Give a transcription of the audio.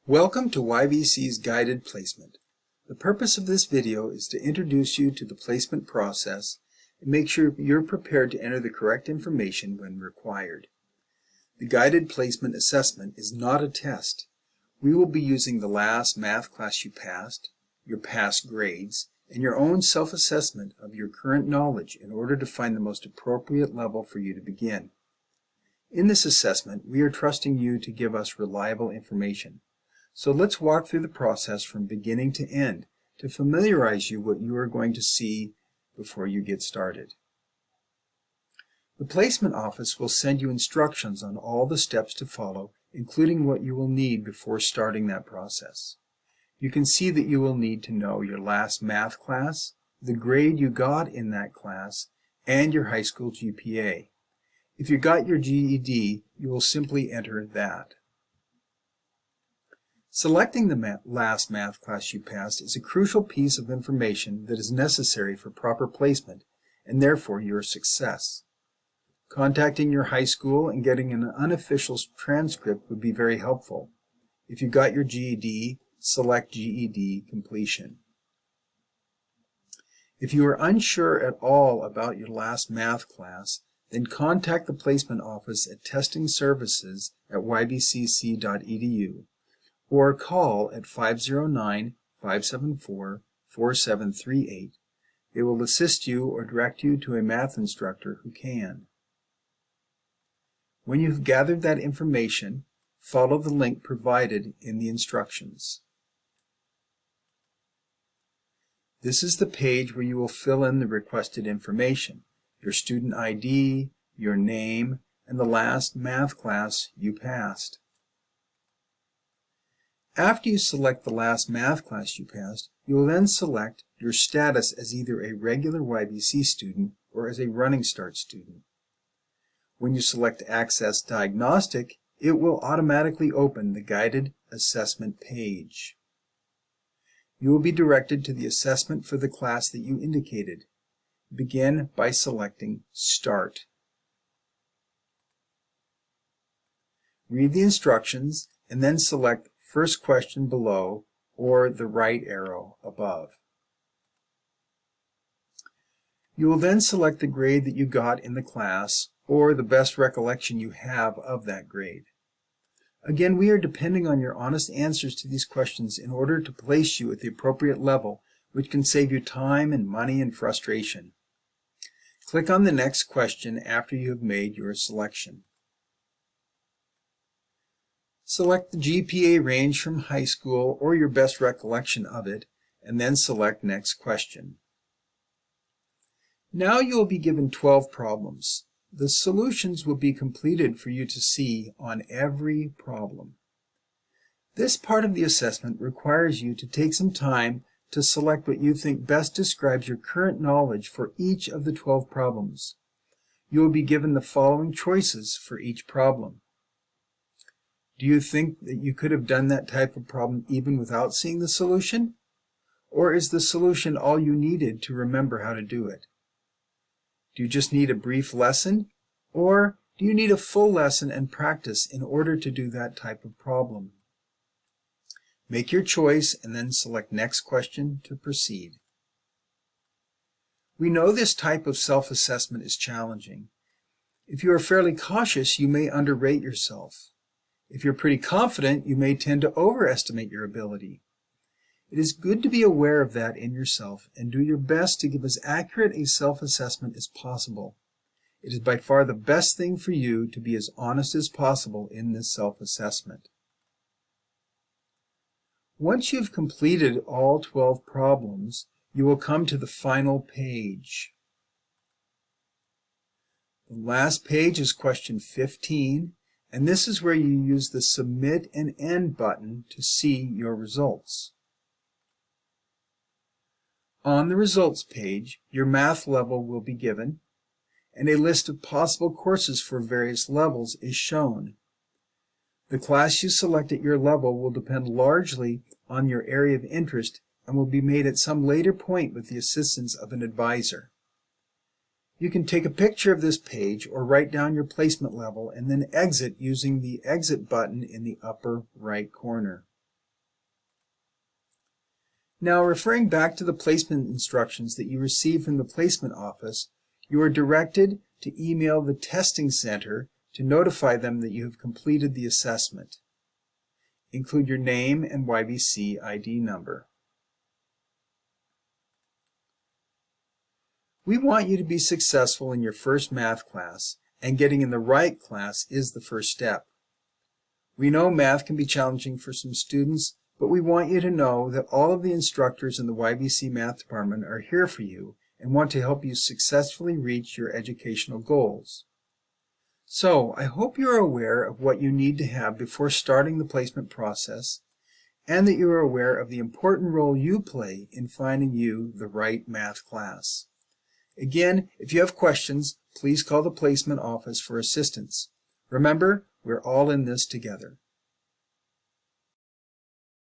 Welcome to YVC's Guided Placement. The purpose of this video is to introduce you to the placement process and make sure you're prepared to enter the correct information when required. The Guided Placement Assessment is not a test. We will be using the last math class you passed, your past grades, and your own self-assessment of your current knowledge in order to find the most appropriate level for you to begin. In this assessment, we are trusting you to give us reliable information. So let's walk through the process from beginning to end to familiarize you what you are going to see before you get started. The placement office will send you instructions on all the steps to follow, including what you will need before starting that process. You can see that you will need to know your last math class, the grade you got in that class, and your high school GPA. If you got your GED, you will simply enter that. Selecting the last math class you passed is a crucial piece of information that is necessary for proper placement and therefore your success. Contacting your high school and getting an unofficial transcript would be very helpful. If you got your GED, select GED completion. If you are unsure at all about your last math class, then contact the placement office at testingservices@yvcc.edu. or call at 509-574-4738. They will assist you or direct you to a math instructor who can. When you've gathered that information, follow the link provided in the instructions. This is the page where you will fill in the requested information, your student ID, your name, and the last math class you passed. After you select the last math class you passed, you will then select your status as either a regular YVC student or as a Running Start student. When you select Access Diagnostic, it will automatically open the Guided Assessment page. You will be directed to the assessment for the class that you indicated. Begin by selecting Start. Read the instructions and then select First question below or the right arrow above. You will then select the grade that you got in the class or the best recollection you have of that grade. Again, we are depending on your honest answers to these questions in order to place you at the appropriate level, which can save you time and money and frustration. Click on the next question after you have made your selection. Select the GPA range from high school or your best recollection of it, and then select Next Question. Now you will be given 12 problems. The solutions will be completed for you to see on every problem. This part of the assessment requires you to take some time to select what you think best describes your current knowledge for each of the 12 problems. You will be given the following choices for each problem. Do you think that you could have done that type of problem even without seeing the solution? Or is the solution all you needed to remember how to do it? Do you just need a brief lesson? Or do you need a full lesson and practice in order to do that type of problem? Make your choice and then select Next Question to proceed. We know this type of self-assessment is challenging. If you are fairly cautious, you may underrate yourself. If you're pretty confident, you may tend to overestimate your ability. It is good to be aware of that in yourself and do your best to give as accurate a self-assessment as possible. It is by far the best thing for you to be as honest as possible in this self-assessment. Once you've completed all 12 problems, you will come to the final page. The last page is question 15. And this is where you use the Submit and End button to see your results. On the results page, your math level will be given, and a list of possible courses for various levels is shown. The class you select at your level will depend largely on your area of interest and will be made at some later point with the assistance of an advisor. You can take a picture of this page or write down your placement level and then exit using the exit button in the upper right corner. Now, referring back to the placement instructions that you received from the placement office, you are directed to email the testing center to notify them that you have completed the assessment. Include your name and YVC ID number. We want you to be successful in your first math class, and getting in the right class is the first step. We know math can be challenging for some students, but we want you to know that all of the instructors in the YVC Math Department are here for you and want to help you successfully reach your educational goals. So, I hope you are aware of what you need to have before starting the placement process, and that you are aware of the important role you play in finding you the right math class. Again, if you have questions, please call the placement office for assistance. Remember, we're all in this together.